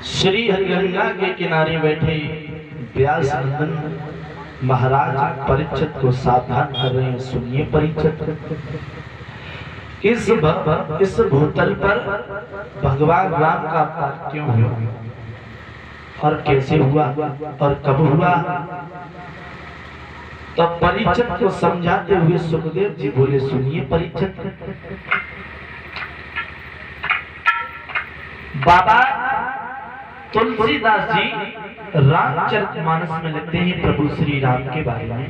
श्री हरिगंगा के किनारे बैठे व्यास नंदन महाराज परीक्षित को सावधान कर रहे हैं। सुनिए परीक्षित, इस भूतल पर भगवान राम का अवतार क्यों हुआ और कैसे हुआ और कब हुआ। तब परीक्षित को समझाते हुए सुखदेव जी बोले, सुनिए परीक्षित, बाबा तुलसीदास जी रामचरितमानस में लिखते हैं प्रभु श्री राम के बारे में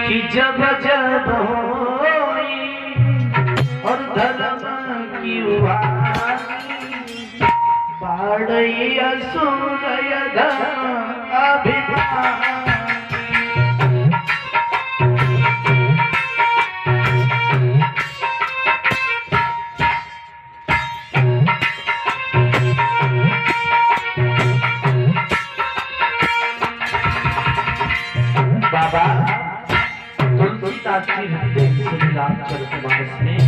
कि जब जब होई और धर्म की बाढ़ई असुर अभिमान। बाबा तुलसीदास जी लिखते हैं श्री रामचरितमानस में,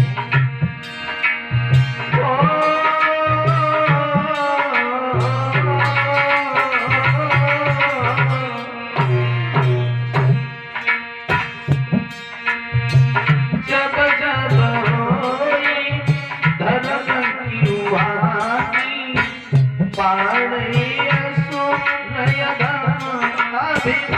जब जब होई धर्म की वाणी बाढ़ई असुर अभिमान।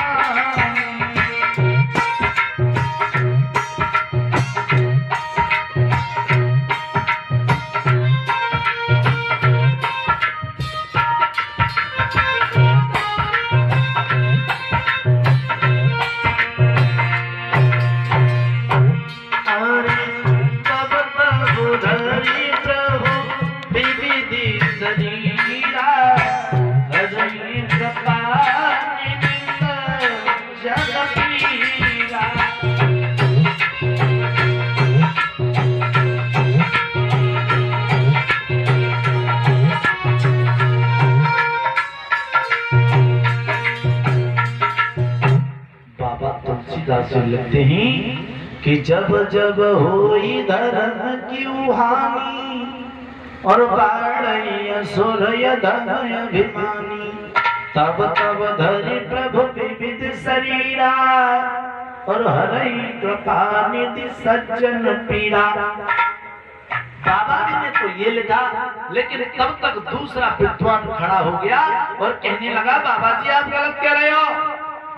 तुलसीदास लिखते हैं कि जब जब होई धर्म की हानि और बाढ़ई असुर अभिमानी, तब तब धरि प्रभु विविध शरीरा और हरई कृपा निधि सज्जन पीड़ा। बाबा जी ने तो ये लिखा, लेकिन तब तक दूसरा विद्वान खड़ा हो गया और कहने लगा, बाबा जी आप गलत कह रहे हो,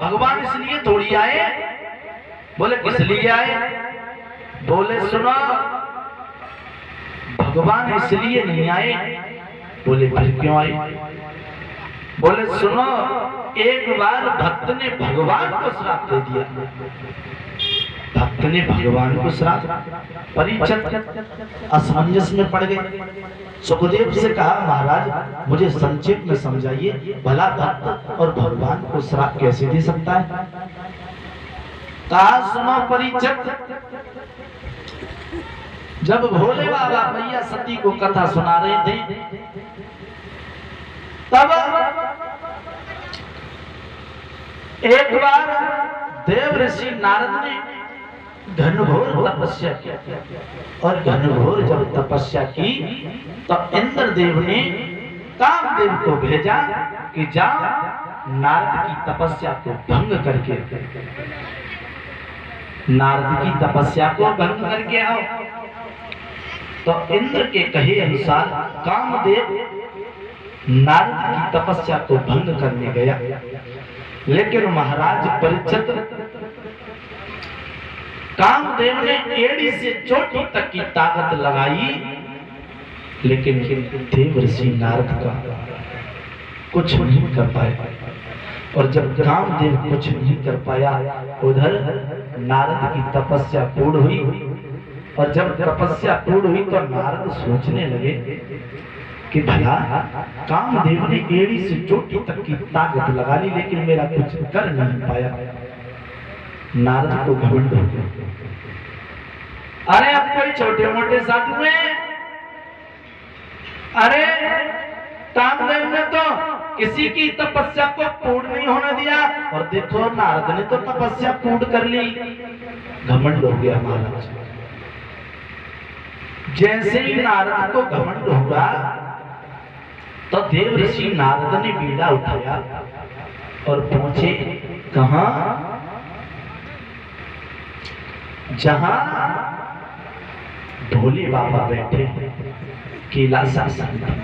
भगवान इसलिए थोड़ी आए। बोले किस लिए आए। बोले सुनो, भगवान इसलिए नहीं आए। बोले फिर क्यों आए। बोले सुनो, एक बार भक्त ने भगवान को श्राप दे दिया। भक्त ने भगवान को श्राप, परीक्षित असमंजस में पड़ गए। सुखदेव से कहा, महाराज मुझे संक्षेप में समझाइए, भला भक्त और भगवान को श्राप कैसे दे सकता है। कहा, सुनो परीक्षित, जब भोले बाबा मैया सती को कथा सुना रहे थे, तब एक बार देव ऋषि नारद ने घनघोर तपस्या की, और घनघोर जब तपस्या की तो इंद्रदेव ने कामदेव को भेजा कि जाओ नारद की तपस्या को भंग करके, नारद की तपस्या को भंग करके आओ। तो इंद्र के कहे अनुसार कामदेव नारद की तपस्या को भंग करने गया, लेकिन महाराज परीक्षित, कामदेव ने एड़ी से चोटी तक की ताकत लगाई, लेकिन देव ऋषि नारद का कुछ नहीं कर पाए। और जब कामदेव कुछ नहीं कर पाया, उधर नारद की तपस्या पूर्ण हुई, और जब तपस्या पूर्ण हुई तो नारद सोचने लगे कि भला कामदेव ने एड़ी से चोटी तक की ताकत लगा ली, लेकिन मेरा कुछ कर नहीं पाया। नारद को घमंड हो गया। अरे अब कोई छोटे मोटे साधु हैं, अरे कामदेव ने तो किसी की तपस्या को पूर्ण नहीं होने दिया, और देखो नारद ने तो तपस्या पूर्ण कर ली। घमंड हो गया महाराज। जैसे ही नारद को घमंड हुआ तो देव ऋषि नारद ने बीड़ा उठाया और पहुंचे कहां, जहां भोले बाबा बैठे कैलाश आसन में।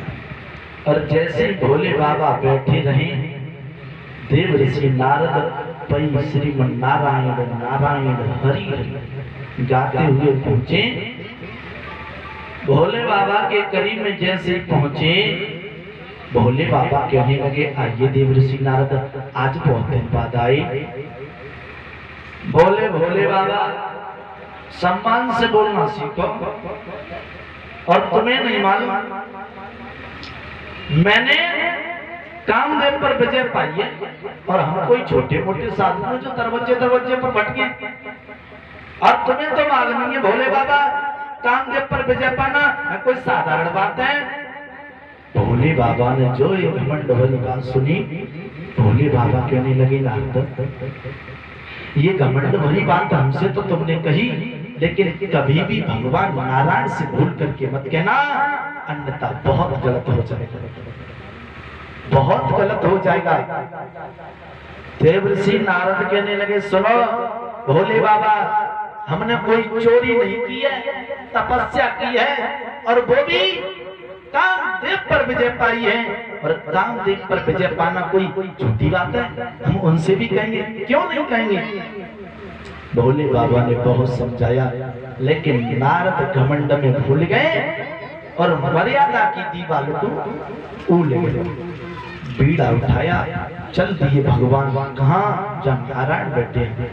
और जैसे भोले बाबा बैठे रहे, देव ऋषि नारद पै श्रीमन नारायण नारायण हरि हरि गाते हुए पहुंचे। भोले बाबा के करीब में जैसे पहुंचे, भोले बाबा कहने लगे आइए देव ऋषि नारद, आज बहुत दिन बाद आए। भोले बाबा सम्मान से बोलना सीखो। और तुम्हें नहीं मालूम, मैंने कामदेव पर विजय पाई है और हम कोई छोटे मोटे साधु जो दरवाजे पर भटके। और तुम्हें तो मालूम ही है भोले बाबा, कामदेव पर विजय पाना कोई साधारण बात है। भोले बाबा ने जो ये घमंड वाली बात सुनी, भोले बाबा कहने लगे नारद, ये घमंड वाली बात हमसे तो तुमने कही, लेकिन कभी भी भगवान नारायण से भूल करके मत कहना, अन्यथा बहुत गलत हो जाएगा, बहुत गलत हो जाएगा। देव ऋषि नारद कहने लगे सुनो भोले बाबा, हमने कोई चोरी नहीं की है, तपस्या की है और वो भी कामदेव पर विजय पाई है। और कामदेव पर विजय पाना कोई झूठी बात है, हम उनसे भी कहेंगे, क्यों नहीं कहेंगे। भोले बाबा ने बहुत समझाया, लेकिन नारद घमंड में भूल गए और मर्यादा की दीवार को उल गए। बीड़ा उठाया, चल दिए भगवान कहाँ, जहाँ नारायण बैठे हैं।